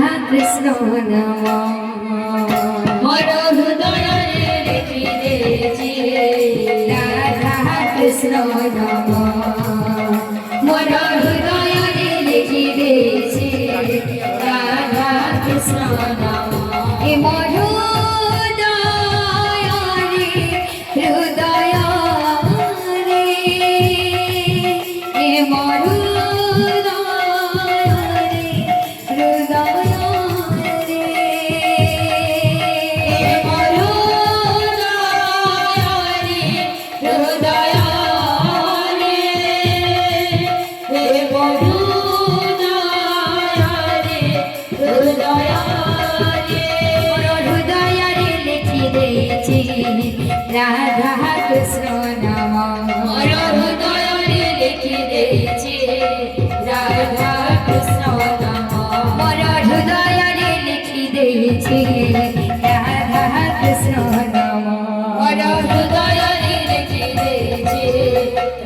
কৃষ্ণ নম মোর হৃদয়ে লিখি দেছি রাধা কৃষ্ণ নম মোর হৃদয়ে লিখি দেছি রাধা কৃষ্ণ নম এ মোর হৃদয় রে এ মোর রাধা কৃষ্ণ নাম মোর হৃদয়ে লিখি দেছি রাধা কৃষ্ণ নাম মোর হৃদয়ে লিখি দেছি রাধা কৃষ্ণ নাম মোর হৃদয়ে লিখি দেছি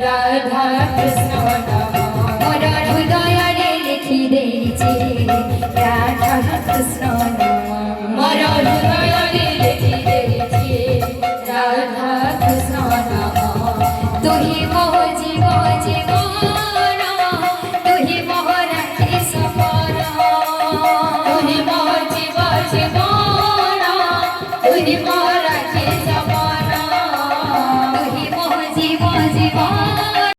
রাধা কৃষ্ণ নাম মোর হৃদয়ে লিখি দেছি রাধা কৃষ্ণ